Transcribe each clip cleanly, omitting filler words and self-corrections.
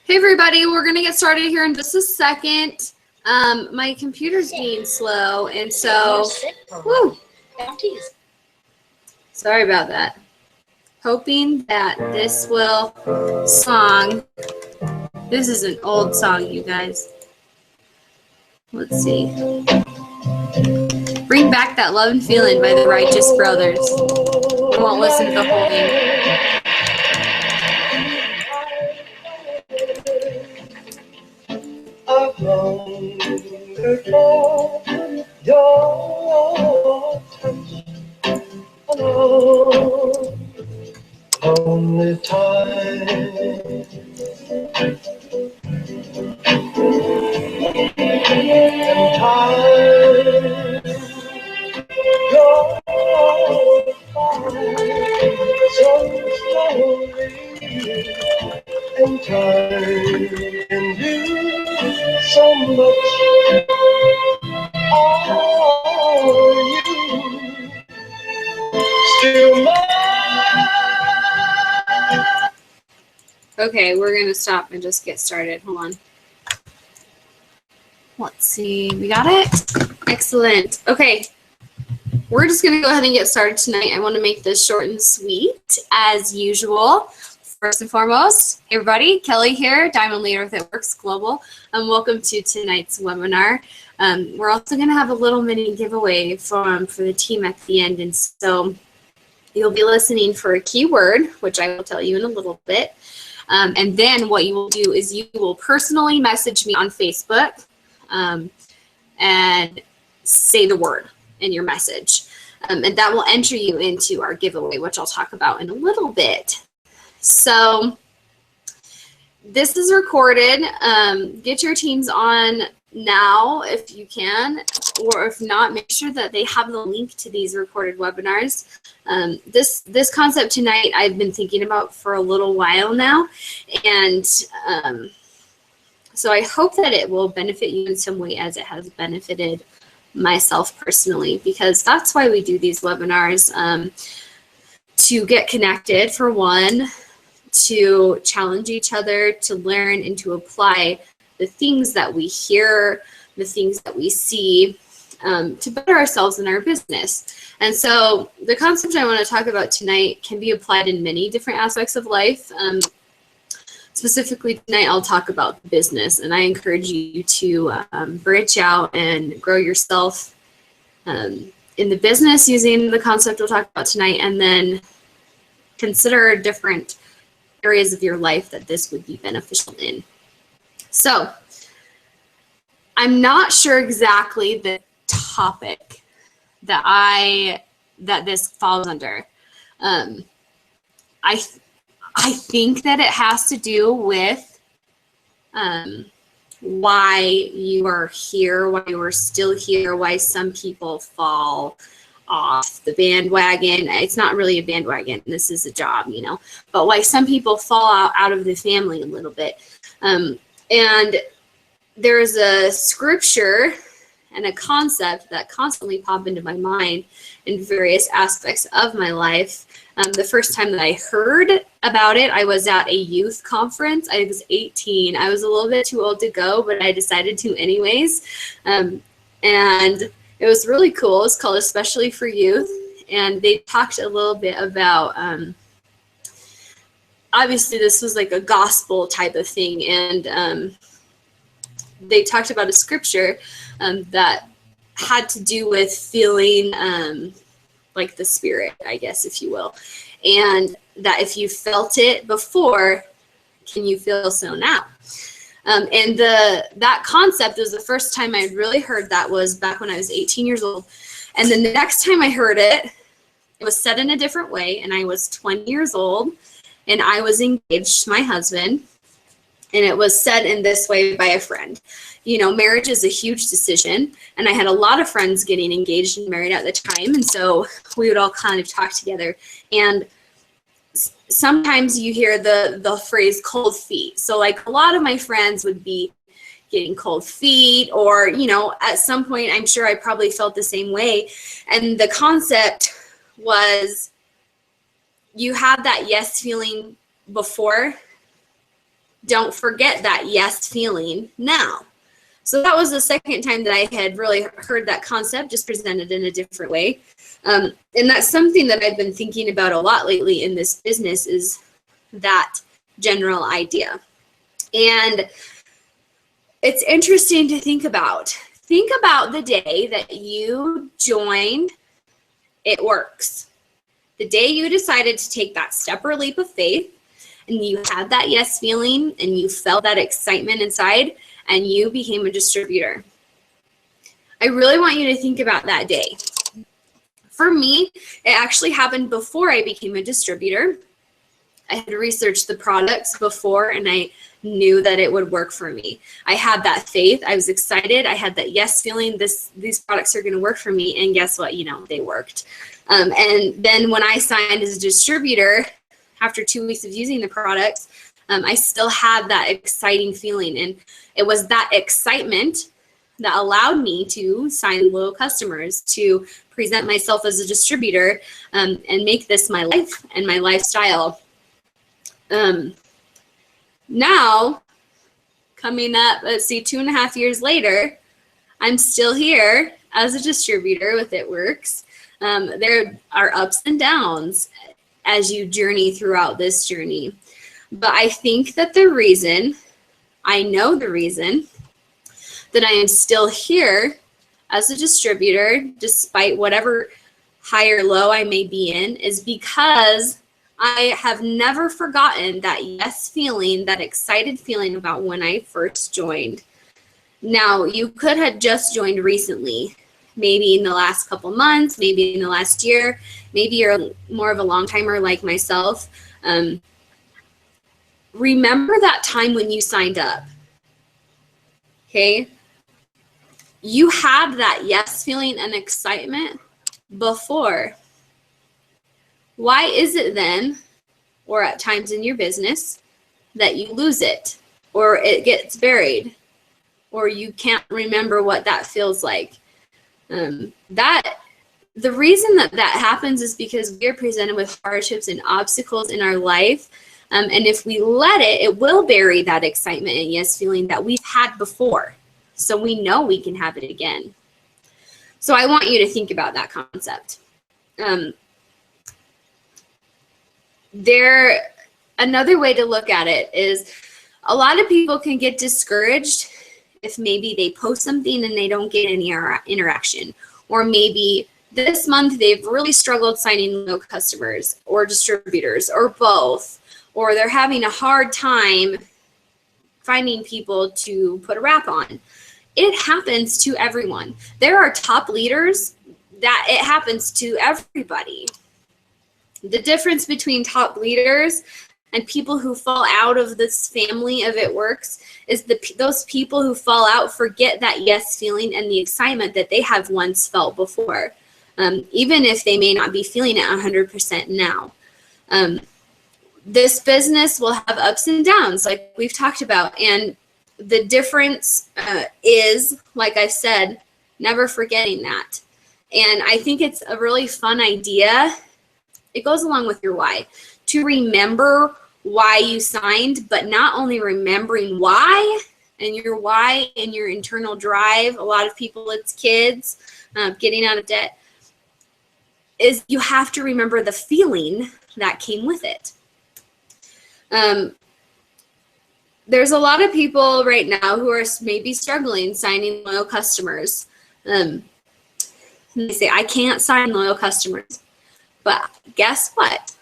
Hey everybody, we're gonna get started here in just a second. My computer's being slow, and so, woo, sorry about that. Hoping that this will song. This is an old song, you guys. Let's see. Bring Back That Love and Feeling by the Righteous Brothers. I won't listen to the whole thing. I've longed for your touch alone, only time and time goes by so slowly, and time can do so much. Are you still mine? Okay, we're gonna stop and just get started. Hold on. Let's see, we got it? Excellent. Okay, we're just gonna go ahead and get started tonight. I wanna make this short and sweet as usual. First and foremost, hey everybody, Kelly here, Diamond Leader with It Works Global, and welcome to tonight's webinar. We're also gonna have a little mini giveaway for the team at the end, and so you'll be listening for a keyword, which I will tell you in a little bit. And then what you will do is you will personally message me on Facebook and say the word in your message. And that will enter you into our giveaway, which I'll talk about in a little bit. So this is recorded. Get your teams on now if you can, or if not, make sure that they have the link to these recorded webinars. This concept tonight I've been thinking about for a little while now, and so I hope that it will benefit you in some way as it has benefited myself personally, because that's why we do these webinars, to get connected for one, to challenge each other, to learn and to apply the things that we hear, the things that we see, to better ourselves in our business. And so the concept I want to talk about tonight can be applied in many different aspects of life. Specifically tonight, I'll talk about business, and I encourage you to branch out and grow yourself in the business using the concept we'll talk about tonight, and then consider different areas of your life that this would be beneficial in. So I'm not sure exactly the topic that this falls under. I think that it has to do with why you are here, why you are still here, why some people fall off the bandwagon. It's not really a bandwagon. This is a job, you know, but why some people fall out of the family a little bit. And there's a scripture and a concept that constantly pop into my mind in various aspects of my life. The first time that I heard about it, I was at a youth conference. I was 18. I was a little bit too old to go, but I decided to anyways. And it was really cool. It's called Especially for Youth. And they talked a little bit about, obviously this was like a gospel type of thing. And they talked about a scripture that had to do with feeling like the spirit, I guess, if you will. And that if you felt it before, can you feel so now? And that concept was the first time I really heard that was back when I was 18 years old. And then the next time I heard it, it was said in a different way, and I was 20 years old, and I was engaged to my husband. And it was said in this way by a friend. You know, marriage is a huge decision, and I had a lot of friends getting engaged and married at the time, and so we would all kind of talk together. And sometimes you hear the phrase cold feet. So like a lot of my friends would be getting cold feet, or, you know, at some point I'm sure I probably felt the same way. And the concept was you have that yes feeling before, don't forget that yes feeling now. So that was the second time that I had really heard that concept, just presented in a different way. And that's something that I've been thinking about a lot lately in this business, is that general idea. And it's interesting to think about. Think about the day that you joined It Works. The day you decided to take that step or leap of faith, and you had that yes feeling, and you felt that excitement inside, and you became a distributor. I really want you to think about that day. For me, it actually happened before I became a distributor. I had researched the products before, and I knew that it would work for me. I had that faith. I was excited. I had that yes feeling, these products are going to work for me. And guess what? They worked. And then when I signed as a distributor, after 2 weeks of using the products, I still had that exciting feeling. And it was that excitement that allowed me to sign loyal customers, to present myself as a distributor, and make this my life and my lifestyle. Now, coming up, let's see, 2.5 years later, I'm still here as a distributor with It Works. There are ups and downs as you journey throughout this journey. But I think that I know the reason that I am still here as a distributor, despite whatever high or low I may be in, is because I have never forgotten that yes feeling, that excited feeling about when I first joined. Now, you could have just joined recently, maybe in the last couple months, maybe in the last year, maybe you're more of a long timer like myself. Remember that time when you signed up, okay? You had that yes feeling and excitement before. Why is it then, or at times in your business, that you lose it, or it gets buried, or you can't remember what that feels like? The reason that happens is because we're presented with hardships and obstacles in our life. And if we let it, it will bury that excitement and yes feeling that we've had before. So we know we can have it again. So I want you to think about that concept. Another way to look at it is, a lot of people can get discouraged if maybe they post something and they don't get any interaction, or maybe this month they've really struggled signing loyal customers or distributors, or both, or they're having a hard time finding people to put a wrap on. It happens to everyone. There are top leaders that it happens to everybody. The difference between top leaders and people who fall out of this family of It Works is those people who fall out forget that yes feeling and the excitement that they have once felt before, even if they may not be feeling it 100% now. This business will have ups and downs, like we've talked about, and the difference is, like I said, never forgetting that. And I think it's a really fun idea. It goes along with your why, to remember why you signed, but not only remembering why and your why and your internal drive. A lot of people, it's kids, getting out of debt, is you have to remember the feeling that came with it. There's a lot of people right now who are maybe struggling signing loyal customers. They say, I can't sign loyal customers. But guess what?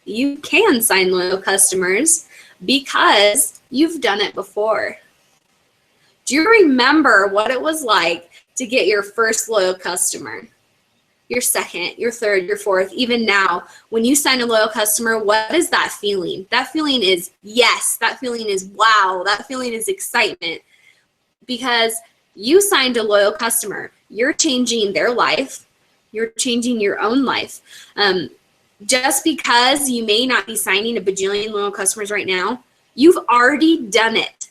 You can sign loyal customers because you've done it before. Do you remember what it was like to get your first loyal customer? Your second, your third, your fourth, even now, when you sign a loyal customer, what is that feeling? That feeling is yes. That feeling is wow. That feeling is excitement, because you signed a loyal customer. You're changing their life. You're changing your own life. Just because you may not be signing a bajillion loyal customers right now, you've already done it.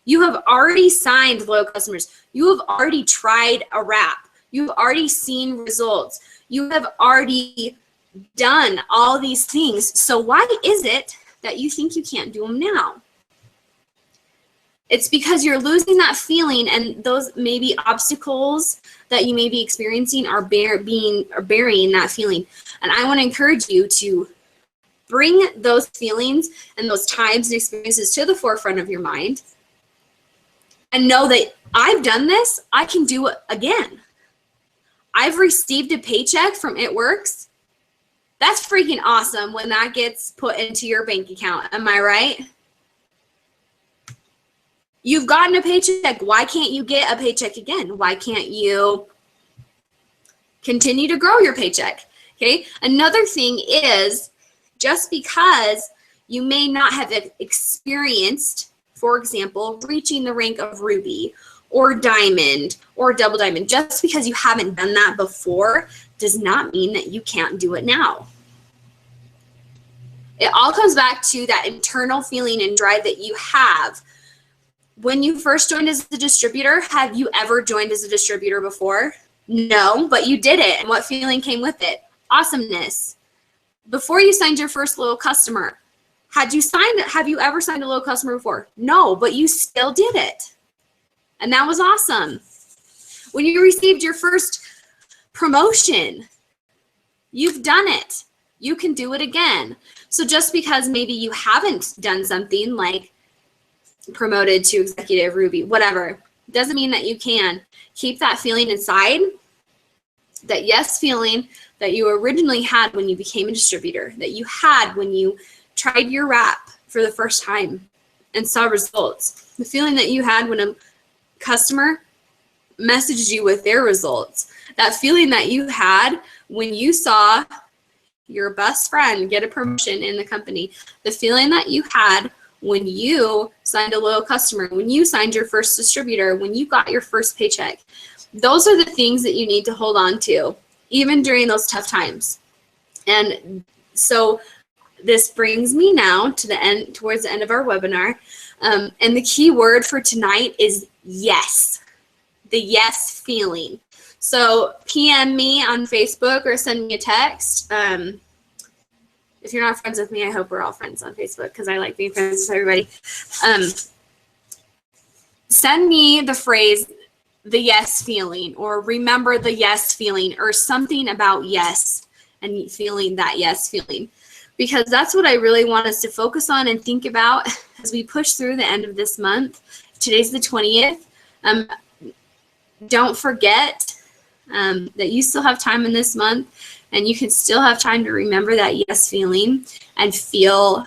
You have already signed loyal customers. You have already tried a wrap. You've already seen results. You have already done all these things. So why is it that you think you can't do them now? It's because you're losing that feeling, and those maybe obstacles that you may be experiencing are burying that feeling. And I want to encourage you to bring those feelings and those times and experiences to the forefront of your mind and know that I've done this, I can do it again. I've received a paycheck from It Works. That's freaking awesome when that gets put into your bank account. Am I right? You've gotten a paycheck. Why can't you get a paycheck again? Why can't you continue to grow your paycheck? Okay. Another thing is, just because you may not have experienced, for example, reaching the rank of Ruby or Diamond or Double Diamond, just because you haven't done that before does not mean that you can't do it now. It all comes back to that internal feeling and drive that you have. When you first joined as a distributor, have you ever joined as a distributor before? No, but you did it. And what feeling came with it? Awesomeness. Before you signed your first loyal customer, have you ever signed a loyal customer before? No, but you still did it. And that was awesome. When you received your first promotion, you've done it. You can do it again. So just because maybe you haven't done something like promoted to executive Ruby, whatever, doesn't mean that you can. Keep that feeling inside, that yes feeling that you originally had when you became a distributor, that you had when you tried your wrap for the first time and saw results, the feeling that you had when a customer messaged you with their results, that feeling that you had when you saw your best friend get a promotion in the company, the feeling that you had when you signed a loyal customer, when you signed your first distributor, when you got your first paycheck. Those are the things that you need to hold on to, even during those tough times. And so this brings me now to the end, towards the end of our webinar. And the key word for tonight is yes, the yes feeling. So PM me on Facebook or send me a text. If you're not friends with me, I hope we're all friends on Facebook because I like being friends with everybody. Send me the phrase, the yes feeling, or remember the yes feeling, or something about yes and feeling that yes feeling. Because that's what I really want us to focus on and think about as we push through the end of this month. Today's the 20th. Don't forget that you still have time in this month, and you can still have time to remember that yes feeling and feel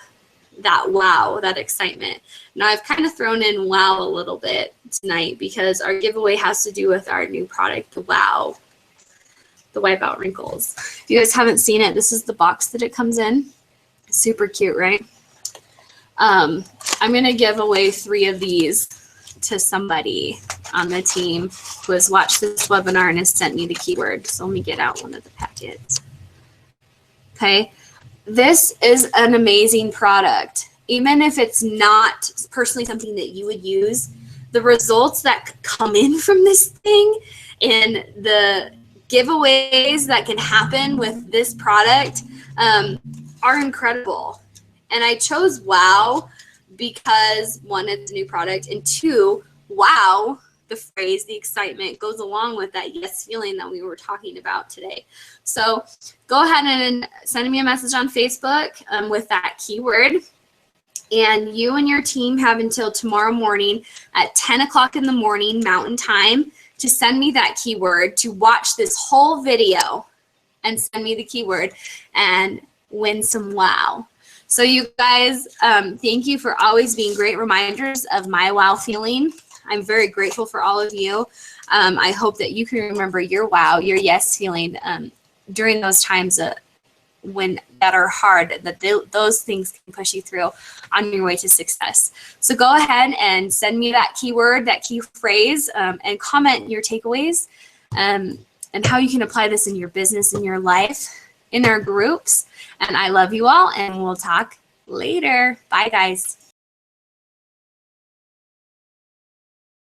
that wow, that excitement. Now, I've kind of thrown in wow a little bit tonight because our giveaway has to do with our new product, the Wow, the Wipeout Wrinkles. If you guys haven't seen it, this is the box that it comes in. Super cute, right? I'm going to give away 3 of these to somebody on the team who has watched this webinar and has sent me the keyword. So let me get out one of the packets. Okay, this is an amazing product. Even if it's not personally something that you would use, the results that come in from this thing and the giveaways that can happen with this product are incredible. And I chose Wow because 1, it's a new product, and 2, wow, the phrase, the excitement goes along with that yes feeling that we were talking about today. So go ahead and send me a message on Facebook with that keyword. And you and your team have until tomorrow morning at 10 o'clock in the morning Mountain Time to send me that keyword, to watch this whole video and send me the keyword and win some wow. So you guys, thank you for always being great reminders of my wow feeling. I'm very grateful for all of you. I hope that you can remember your wow, your yes feeling during those times that are hard, that those things can push you through on your way to success. So go ahead and send me that keyword, that key phrase, and comment your takeaways and how you can apply this in your business, in your life, in our groups. And I love you all, and we'll talk later. Bye, guys.